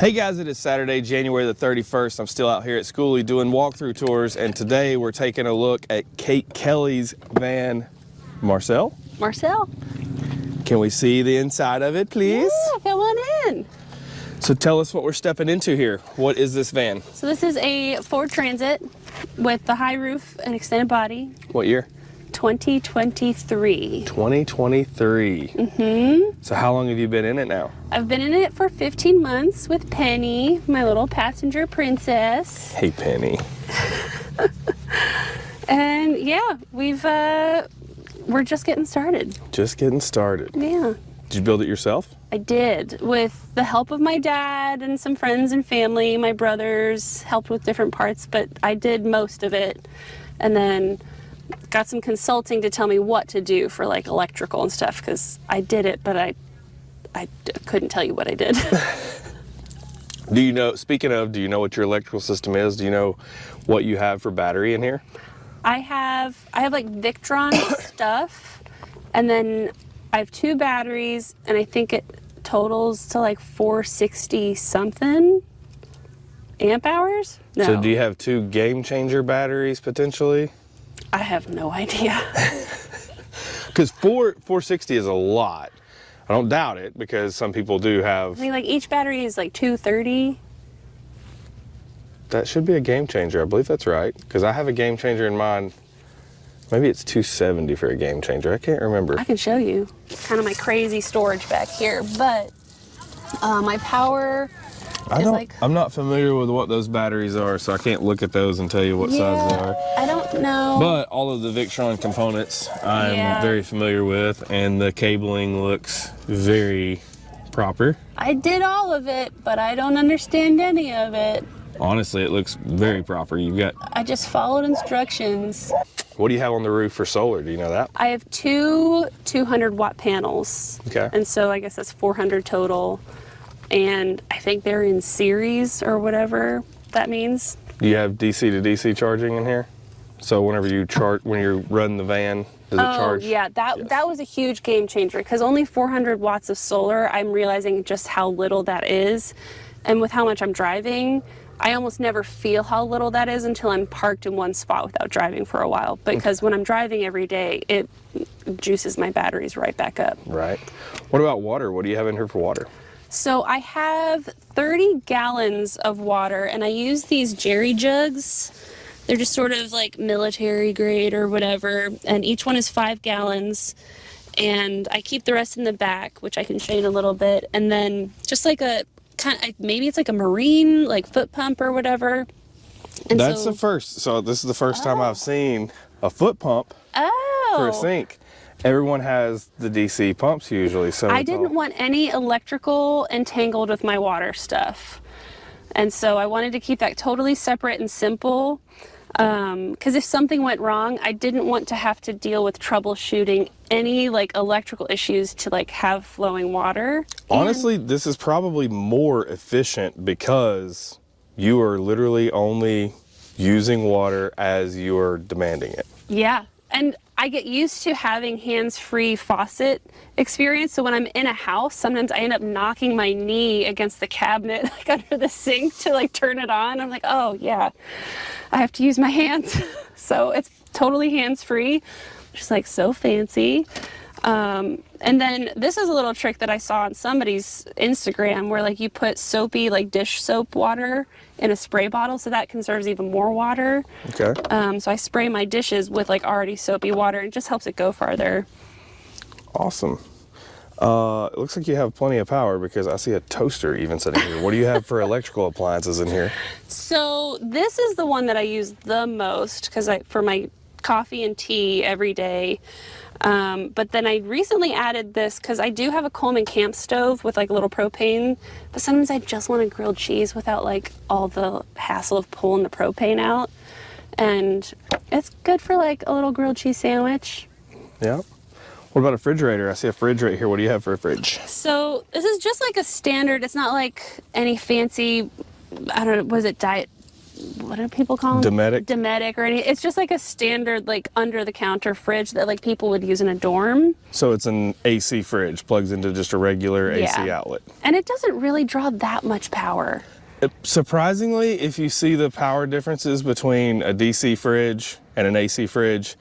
Hey guys, it is Saturday, January the 31st. I'm still out here at Schoolie doing walkthrough tours, and today we're taking a look at Kate Kelly's van. Marcel? Marcel? Can we see the inside of it, please? Yeah, come on in. So tell us what we're stepping into here. What is this van? So this is a Ford Transit with the high roof and extended body. What year? 2023. 2023. Mm-hmm. So how long have you been in it now? I've been in it for 15 months with Penny, my little passenger princess. Hey, Penny. And yeah, we're just getting started. Just getting started. Yeah. Did you build it yourself? I did, with the help of my dad and some friends and family. My brothers helped with different parts, but I did most of it. And then got some consulting to tell me what to do for like electrical and stuff, because I did it, but I couldn't tell you what I did. Do you know, speaking of, do you know what your electrical system is? Do you know what you have for battery in here? I have like Victron stuff, and then I have 2 batteries, and I think it totals to like 460 something amp hours. No. So do you have 2 game changer batteries potentially? I have no idea. Because 460 is a lot. I don't doubt it, because some people do have. I mean, like each battery is like 230. That should be a game changer. I believe that's right, because I have a game changer in mine. Maybe it's 270 for a game changer. I can't remember. I can show you. Kind of my crazy storage back here, but my power is like. I'm not familiar with what those batteries are, so I can't look at those and tell you what size they are. I don't know. But all of the Victron components I'm very familiar with, and the cabling looks very proper. I did all of it, but I don't understand any of it. Honestly, it looks very proper. You've got. I just followed instructions. What do you have on the roof for solar? Do you know that? I have 2 200-watt panels. Okay. And so I guess that's 400 total. And I think they're in series or whatever that means. Do you have DC to DC charging in here? So whenever you charge, when you run the van, does it charge? Yeah, that was a huge game changer, because only 400 watts of solar, I'm realizing just how little that is. And with how much I'm driving, I almost never feel how little that is until I'm parked in one spot without driving for a while. Because when I'm driving every day, it juices my batteries right back up. Right. What about water? What do you have in here for water? So I have 30 gallons of water, and I use these jerry jugs. They're just sort of like military grade or whatever, and each one is 5 gallons. And I keep the rest in the back, which I can show you in a little bit. And then just like a maybe it's like a marine like foot pump or whatever. And that's the first. So this is the first time I've seen a foot pump for a sink. Everyone has the DC pumps usually. So I didn't want any electrical entangled with my water stuff. And so I wanted to keep that totally separate and simple. Because if something went wrong, I didn't want to have to deal with troubleshooting any like electrical issues to like have flowing water. Honestly, this is probably more efficient because you are literally only using water as you're demanding it. Yeah. And I get used to having hands-free faucet experience. So when I'm in a house, sometimes I end up knocking my knee against the cabinet, like under the sink, to like turn it on. I'm like, oh yeah, I have to use my hands. So it's totally hands-free, which is like so fancy. And then this is a little trick that I saw on somebody's Instagram, where like you put soapy like dish soap water in a spray bottle, so that conserves even more water. Okay. So I spray my dishes with like already soapy water, and it just helps it go farther. Awesome. It looks like you have plenty of power, because I see a toaster even sitting here. What do you have for electrical appliances in here? So this is the one that I use the most, because for my coffee and tea every day. But then I recently added this because I do have a Coleman camp stove with like a little propane, but sometimes I just want to grill cheese without like all the hassle of pulling the propane out. And it's good for like a little grilled cheese sandwich. Yeah. What about a refrigerator? I see a fridge right here. What do you have for a fridge? So this is just like a standard. It's not like any fancy, I don't know, was it diet? what do people call them? Dometic? Dometic or any. It's just like a standard, like under the counter fridge that like people would use in a dorm. So it's an AC fridge, plugs into just a regular AC Yeah. outlet. And it doesn't really draw that much power. Surprisingly, if you see the power differences between a DC fridge and an AC fridge,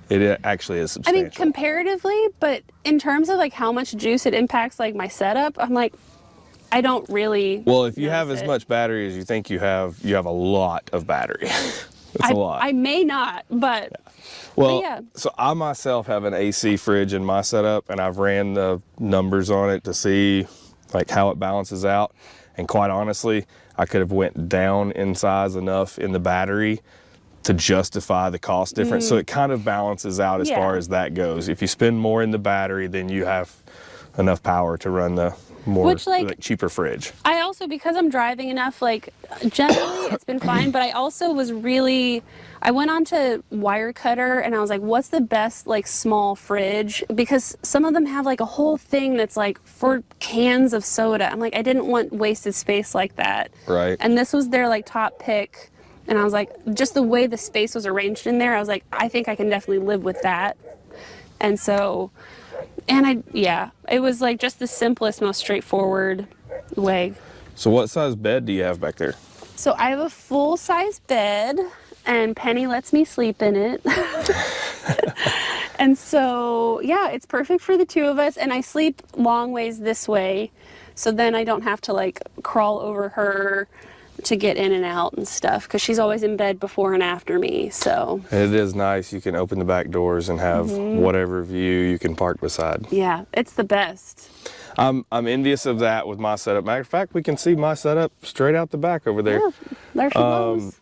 it actually is I substantial. mean, comparatively, but in terms of like how much juice it impacts like my setup, I'm like, I don't really. Well, if you have notice as it. much battery as you think you have a lot of battery. That's a lot. I may not, but Well, yeah. so I myself have an AC fridge in my setup, and I've ran the numbers on it to see like how it balances out. And quite honestly, I could have went down in size enough in the battery to justify the cost difference. So it kind of balances out as Yeah. far as that goes. If you spend more in the battery, then you have enough power to run the more Which, like, cheaper fridge. I also, because I'm driving enough, like generally it's been fine, but I also was really, I went on to Wirecutter and I was like, what's the best like small fridge? Because some of them have like a whole thing that's like for cans of soda. I'm like, I didn't want wasted space like that. Right. And this was their like top pick. And I was like, just the way the space was arranged in there, I was like, I think I can definitely live with that. And so, it was like just the simplest, most straightforward way. So what size bed do you have back there? So I have a full-size bed, and Penny lets me sleep in it. And so, yeah, it's perfect for the two of us, and I sleep long ways this way, so then I don't have to like crawl over her to get in and out and stuff, because she's always in bed before and after me, so. And it is nice. You can open the back doors and have whatever view you can park beside. Yeah, it's the best. I'm envious of that with my setup. Matter of fact, we can see my setup straight out the back over there. Yeah, there she goes.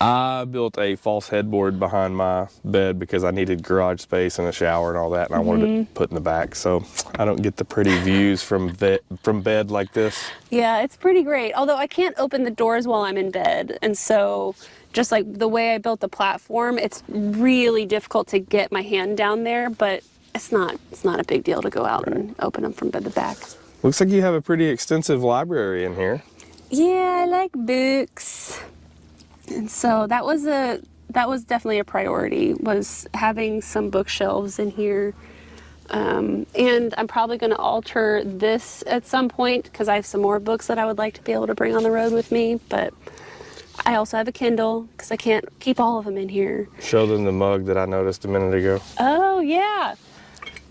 I built a false headboard behind my bed because I needed garage space and a shower and all that, and I wanted it put in the back, so I don't get the pretty views from bed like this. Yeah, it's pretty great. Although I can't open the doors while I'm in bed. And so just like the way I built the platform, it's really difficult to get my hand down there, but it's not a big deal to go out and open them from bed to back. Looks like you have a pretty extensive library in here. Yeah, I like books. And so that was definitely a priority, was having some bookshelves in here. And I'm probably going to alter this at some point because I have some more books that I would like to be able to bring on the road with me. But I also have a Kindle because I can't keep all of them in here. Show them the mug that I noticed a minute ago. Oh, yeah.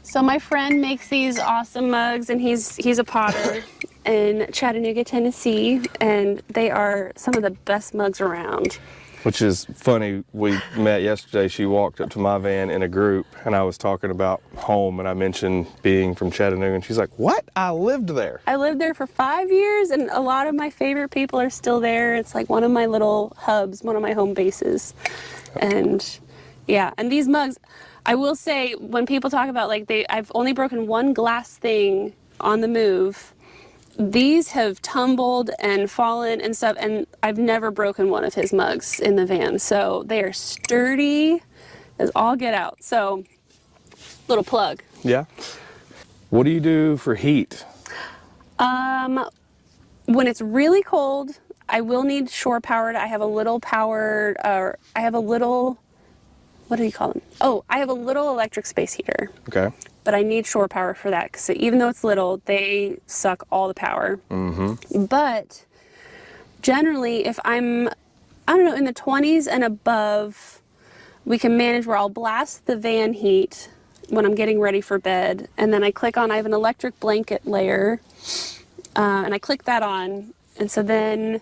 So my friend makes these awesome mugs, and he's a potter in Chattanooga, Tennessee, and they are some of the best mugs around. Which is funny, we met yesterday. She walked up to my van in a group, and I was talking about home, and I mentioned being from Chattanooga, and she's like, what? I lived there. I lived there for 5 years, and a lot of my favorite people are still there. It's like one of my little hubs, one of my home bases. And yeah, and these mugs, I will say, when people talk about like I've only broken one glass thing on the move. These have tumbled and fallen and stuff, and I've never broken one of his mugs in the van. So they are sturdy as all get out. So, little plug. Yeah. What do you do for heat? When it's really cold, I will need shore powered. I have a little powered, what do you call them? Oh, I have a little electric space heater. Okay. But I need shore power for that, because even though it's little, they suck all the power. But generally, if I'm, I don't know, in the 20s and above, we can manage where I'll blast the van heat when I'm getting ready for bed, and then I have an electric blanket layer, and I click that on, and so then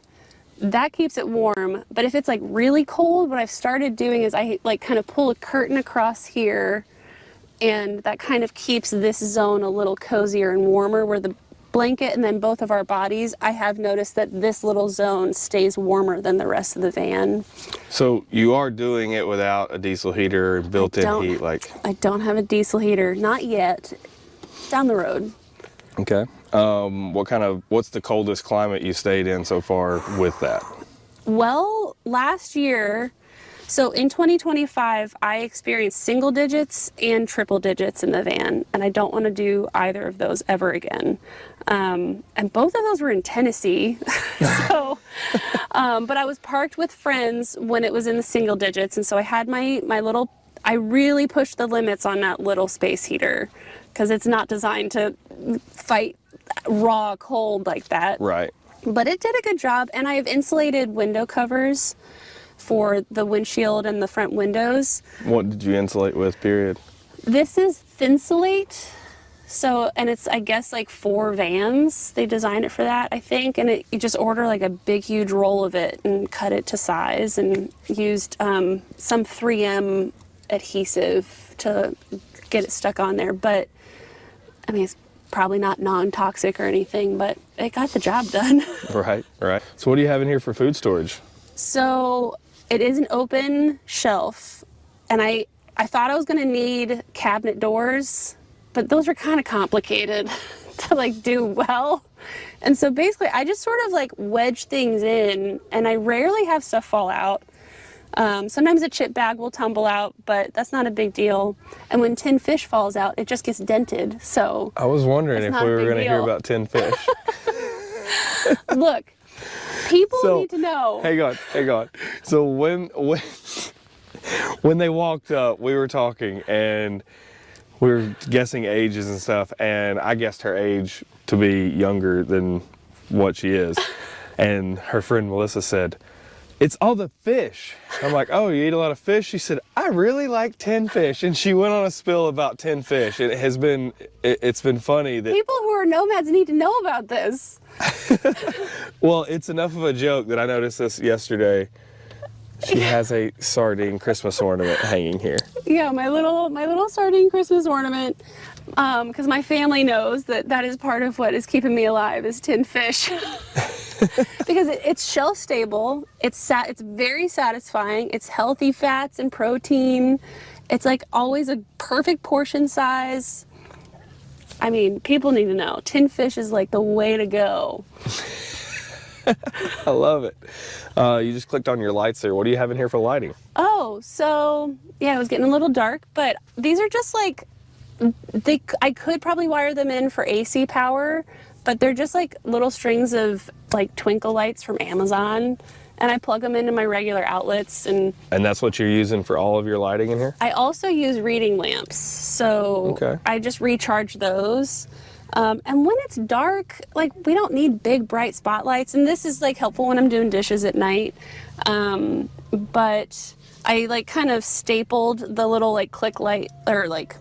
that keeps it warm. But if it's like really cold, what I've started doing is I like kind of pull a curtain across here, and that kind of keeps this zone a little cozier and warmer, where the blanket and then both of our bodies, I have noticed that this little zone stays warmer than the rest of the van. So you are doing it without a diesel heater or built-in heat, like? I don't have a diesel heater, not yet. Down the road. Okay. What's the coldest climate you stayed in so far with that? Well, last year, so in 2025, I experienced single digits and triple digits in the van, and I don't want to do either of those ever again. And both of those were in Tennessee. So But I was parked with friends when it was in the single digits, and so I had my little. I really pushed the limits on that little space heater because it's not designed to fight raw cold like that. Right. But it did a good job, and I have insulated window covers for the windshield and the front windows. What did you insulate with, period? This is Thinsulate. So, and it's, I guess, like 4 vans. They designed it for that, I think. And you just order like a big, huge roll of it and cut it to size and used some 3M adhesive to get it stuck on there. But, I mean, it's probably not non-toxic or anything, but it got the job done. Right, right. So what do you have in here for food storage? So it is an open shelf, and I thought I was gonna need cabinet doors, but those are kind of complicated to like do well. And so basically I just sort of like wedge things in, and I rarely have stuff fall out. Sometimes a chip bag will tumble out, but that's not a big deal. And when tin fish falls out, it just gets dented. So I was wondering if not we a were big going to hear deal. about tin fish. look, people So, need to know. Hang on. So when they walked up, we were talking and we were guessing ages and stuff, and I guessed her age to be younger than what she is. And her friend Melissa said, "It's all the fish." I'm like, "Oh, you eat a lot of fish?" She said, "I really like tin fish." And she went on a spill about tin fish. It's been funny that, People who are nomads need to know about this. well, it's enough of a joke that I noticed this yesterday. She has a sardine Christmas ornament hanging here. Yeah, my little sardine Christmas ornament, because my family knows that is part of what is keeping me alive is tin fish. Because it's shelf stable, it's very satisfying, it's healthy fats and protein, it's like always a perfect portion size. I mean, people need to know, tin fish is like the way to go. I love it. You just clicked on your lights there. What do you have in here for lighting? Oh, so yeah, it was getting a little dark, but these are just like, I could probably wire them in for AC power, but they're just like little strings of like twinkle lights from Amazon, and I plug them into my regular outlets. And that's what you're using for all of your lighting in here? I also use reading lamps, so Okay. I just recharge those. And when it's dark, like we don't need big bright spotlights, and this is like helpful when I'm doing dishes at night. But I like kind of stapled the little like click light or like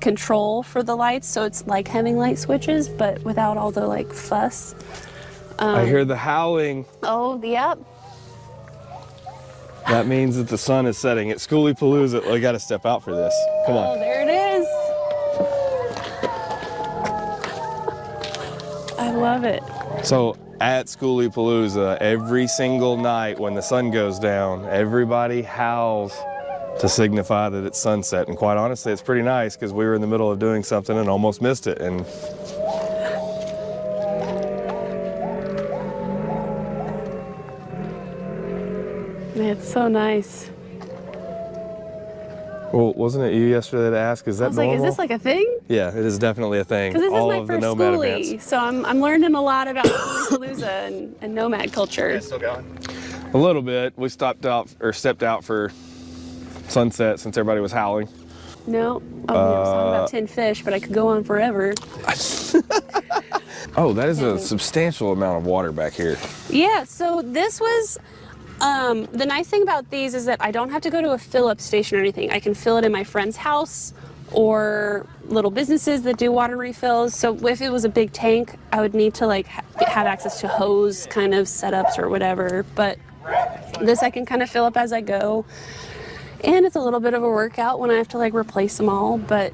control for the lights, so it's like having light switches but without all the like fuss. I hear the howling. Oh, yep. That means that the sun is setting. At Schoolypalooza, we got to step out for this. Come Oh, on. there it is. I love it. So at Schoolypalooza, every single night when the sun goes down, everybody howls to signify that it's sunset. And quite honestly, it's pretty nice because we were in the middle of doing something and almost missed it. And It's so nice. well, wasn't it you yesterday that asked, is that I was like, normal? is this like a thing? Yeah, it is definitely a thing. Because this All is my of the first nomad schoolie, events. so I'm learning a lot about Palooza and nomad culture. Still going? A little bit. We stepped out for sunset since everybody was howling. No, I was talking about tin fish, but I could go on forever. Oh, that is a substantial amount of water back here. Yeah, so this was, the nice thing about these is that I don't have to go to a fill-up station or anything. I can fill it in my friend's house or little businesses that do water refills. So if it was a big tank, I would need to like have access to hose kind of setups or whatever. But this I can kind of fill up as I go. And it's a little bit of a workout when I have to like replace them all. But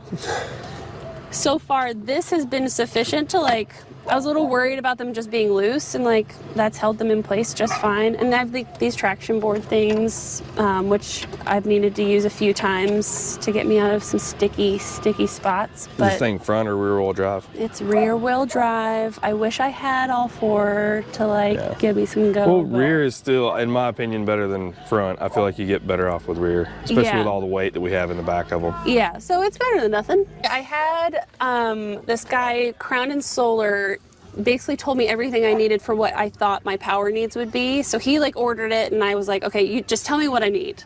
so far this has been sufficient to like, I was a little worried about them just being loose, and like that's held them in place just fine. And I have these traction board things, which I've needed to use a few times to get me out of some sticky spots. Is But this thing front or rear wheel drive? it's rear wheel drive. I wish I had all 4 to like Yeah. give me some go. Well, but- rear is still, in my opinion, better than front. I feel like you get better off with rear, especially Yeah. with all the weight that we have in the back of them. Yeah, so it's better than nothing. I had this guy, Crown and Solar, basically told me everything I needed for what I thought my power needs would be. So he like ordered it, and I was like, okay, you just tell me what I need.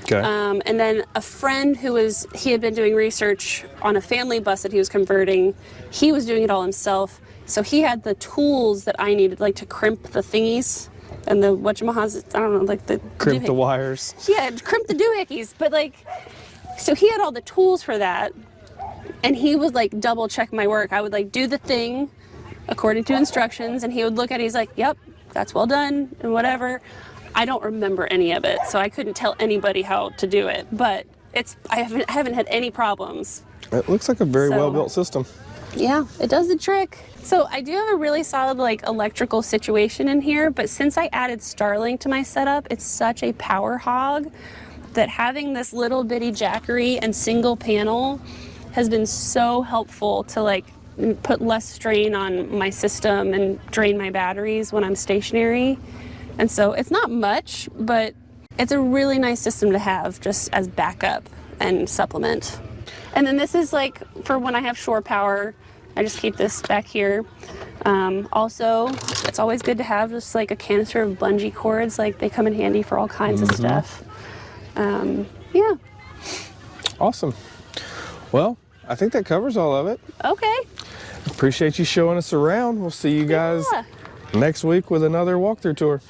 Okay. And then a friend he had been doing research on a family bus that he was converting. He was doing it all himself. So he had the tools that I needed, like to crimp the thingies and the whatchamahas, I don't know, like the Crimp the doohickey. wires. Yeah, crimp the doohickeys. But like, so he had all the tools for that, and he would like double check my work. I would like do the thing according to instructions, and he would look at it, he's like, yep, that's well done, and whatever. I don't remember any of it, so I couldn't tell anybody how to do it, but I haven't had any problems. It looks like a very So- well-built system. Yeah, it does the trick. So I do have a really solid like electrical situation in here, but since I added Starlink to my setup, it's such a power hog that having this little bitty Jackery and single panel has been so helpful to like put less strain on my system and drain my batteries when I'm stationary. And so it's not much, but it's a really nice system to have just as backup and supplement. And then this is like for when I have shore power. I just keep this back here. Also, it's always good to have just like a canister of bungee cords. Like they come in handy for all kinds of stuff. Yeah. Awesome. Well, I think that covers all of it. Okay. Appreciate you showing us around. We'll see you guys Yeah. next week with another walkthrough tour.